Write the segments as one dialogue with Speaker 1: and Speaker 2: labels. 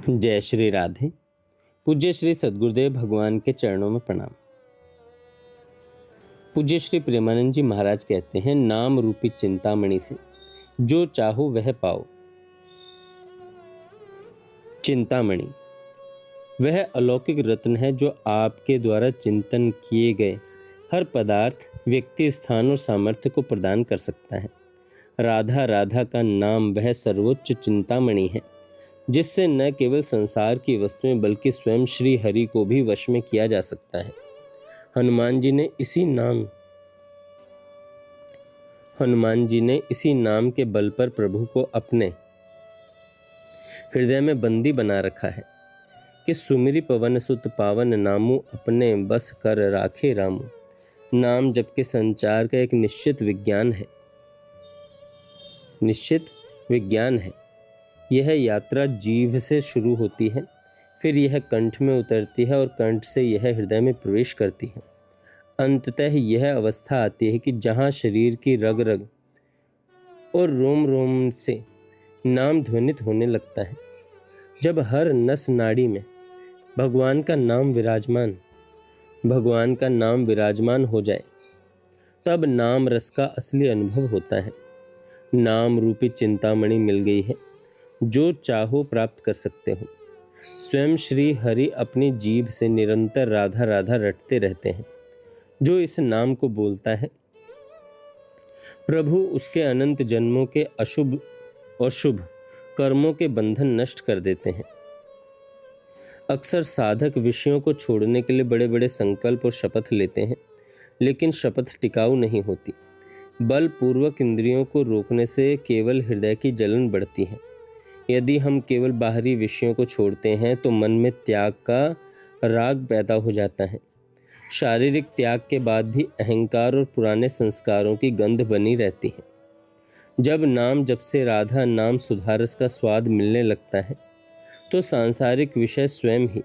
Speaker 1: जय श्री राधे। पूज्य श्री सद्गुरुदेव भगवान के चरणों में प्रणाम। पूज्य श्री प्रेमानंद जी महाराज कहते हैं, नाम रूपी चिंतामणि से जो चाहो वह पाओ। चिंतामणि वह अलौकिक रत्न है जो आपके द्वारा चिंतन किए गए हर पदार्थ, व्यक्ति, स्थान और सामर्थ्य को प्रदान कर सकता है। राधा राधा का नाम वह सर्वोच्च चिंतामणि है जिससे न केवल संसार की वस्तुएं बल्कि स्वयं श्री हरि को भी वश में किया जा सकता है। हनुमान जी ने इसी नाम के बल पर प्रभु को अपने हृदय में बंदी बना रखा है कि सुमिरि पवन सुत पावन नामु अपने बस कर राखे रामु। नाम जप के संचार का एक निश्चित विज्ञान है। यह यात्रा जीभ से शुरू होती है, फिर यह कंठ में उतरती है और कंठ से यह हृदय में प्रवेश करती है। अंततः यह अवस्था आती है कि जहाँ शरीर की रग रग और रोम रोम से नाम ध्वनित होने लगता है। जब हर नस नाड़ी में भगवान का नाम विराजमान हो जाए तब नाम रस का असली अनुभव होता है। नाम रूपी चिंतामणि मिल गई है, जो चाहो प्राप्त कर सकते हो। स्वयं श्री हरि अपनी जीभ से निरंतर राधा राधा रटते रहते हैं। जो इस नाम को बोलता है, प्रभु उसके अनंत जन्मों के अशुभ और शुभ कर्मों के बंधन नष्ट कर देते हैं। अक्सर साधक विषयों को छोड़ने के लिए बड़े बड़े संकल्प और शपथ लेते हैं, लेकिन शपथ टिकाऊ नहीं होती। बलपूर्वक इंद्रियों को रोकने से केवल हृदय की जलन बढ़ती है। यदि हम केवल बाहरी विषयों को छोड़ते हैं तो मन में त्याग का राग पैदा हो जाता है। शारीरिक त्याग के बाद भी अहंकार और पुराने संस्कारों की गंध बनी रहती है। जब नाम जब से राधा नाम सुधारस का स्वाद मिलने लगता है तो सांसारिक विषय स्वयं ही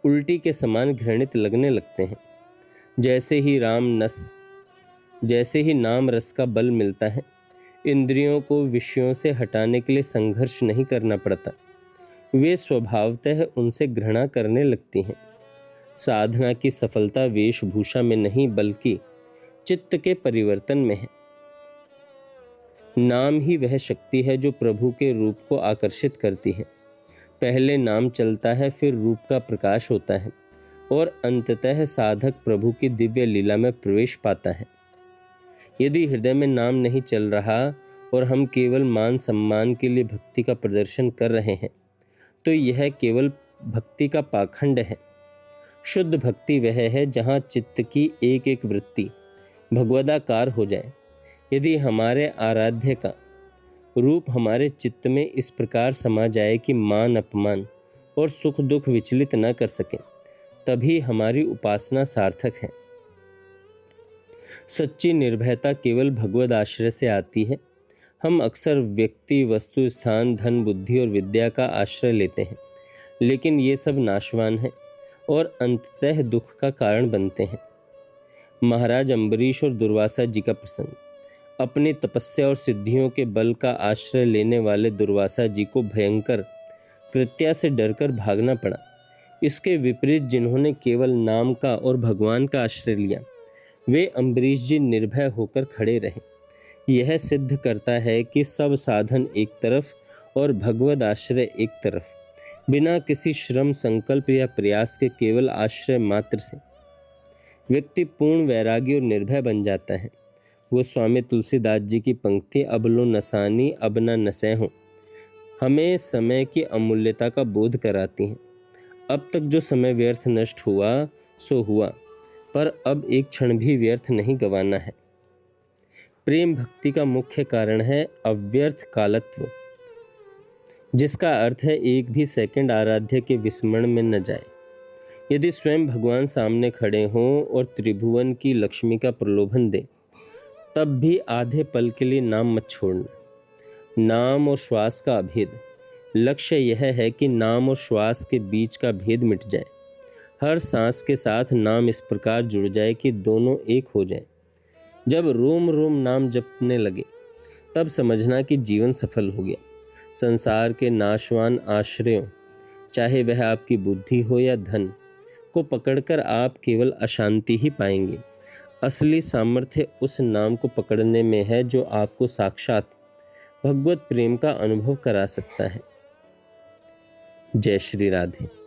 Speaker 1: उल्टी के समान घृणित लगने लगते हैं। जैसे ही नाम रस का बल मिलता है, इंद्रियों को विषयों से हटाने के लिए संघर्ष नहीं करना पड़ता। वे स्वभावतः उनसे घृणा करने लगती हैं। साधना की सफलता वेशभूषा में नहीं बल्कि चित्त के परिवर्तन में है। नाम ही वह शक्ति है जो प्रभु के रूप को आकर्षित करती है। पहले नाम चलता है, फिर रूप का प्रकाश होता है और अंततः साधक प्रभु की दिव्य लीला में प्रवेश पाता है। यदि हृदय में नाम नहीं चल रहा और हम केवल मान सम्मान के लिए भक्ति का प्रदर्शन कर रहे हैं तो यह केवल भक्ति का पाखंड है। शुद्ध भक्ति वह है जहाँ चित्त की एक एक वृत्ति भगवदाकार हो जाए। यदि हमारे आराध्य का रूप हमारे चित्त में इस प्रकार समा जाए कि मान अपमान और सुख दुख विचलित न कर सके, तभी हमारी उपासना सार्थक है। सच्ची निर्भयता केवल भगवद आश्रय से आती है। हम अक्सर व्यक्ति, वस्तु, स्थान, धन, बुद्धि और विद्या का आश्रय लेते हैं, लेकिन ये सब नाशवान है और अंततः दुख का कारण बनते हैं। महाराज अम्बरीश और दुर्वासा जी का प्रसंग। अपनी तपस्या और सिद्धियों के बल का आश्रय लेने वाले दुर्वासा जी को भयंकर कृत्या से डरकर भागना पड़ा। इसके विपरीत जिन्होंने केवल नाम का और भगवान का आश्रय लिया, वे अम्बरीश जी निर्भय होकर खड़े रहे। यह सिद्ध करता है कि सब साधन एक तरफ और भगवद आश्रय एक तरफ, बिना किसी श्रम, संकल्प या प्रयास के केवल आश्रय मात्र से व्यक्ति पूर्ण वैरागी और निर्भय बन जाता है। वो स्वामी तुलसीदास जी की पंक्ति, अब लो नसानी अब न नसै हो, हमें समय की अमूल्यता का बोध कराती हैं। अब तक जो समय व्यर्थ नष्ट हुआ सो हुआ, पर अब एक क्षण भी व्यर्थ नहीं गंवाना है। प्रेम भक्ति का मुख्य कारण है अव्यर्थ कालत्व, जिसका अर्थ है एक भी सेकंड आराध्य के विस्मरण में न जाए। यदि स्वयं भगवान सामने खड़े हों और त्रिभुवन की लक्ष्मी का प्रलोभन दें, तब भी आधे पल के लिए नाम मत छोड़ना। नाम और श्वास का अभेद। लक्ष्य यह है कि नाम और श्वास के बीच का भेद मिट जाए। हर सांस के साथ नाम इस प्रकार जुड़ जाए कि दोनों एक हो जाए। जब रोम रोम नाम जपने लगे, तब समझना कि जीवन सफल हो गया। संसार के नाशवान आश्रयों, चाहे वह आपकी बुद्धि हो या धन, को पकड़कर आप केवल अशांति ही पाएंगे। असली सामर्थ्य उस नाम को पकड़ने में है जो आपको साक्षात भगवत प्रेम का अनुभव करा सकता है। जय श्री राधे।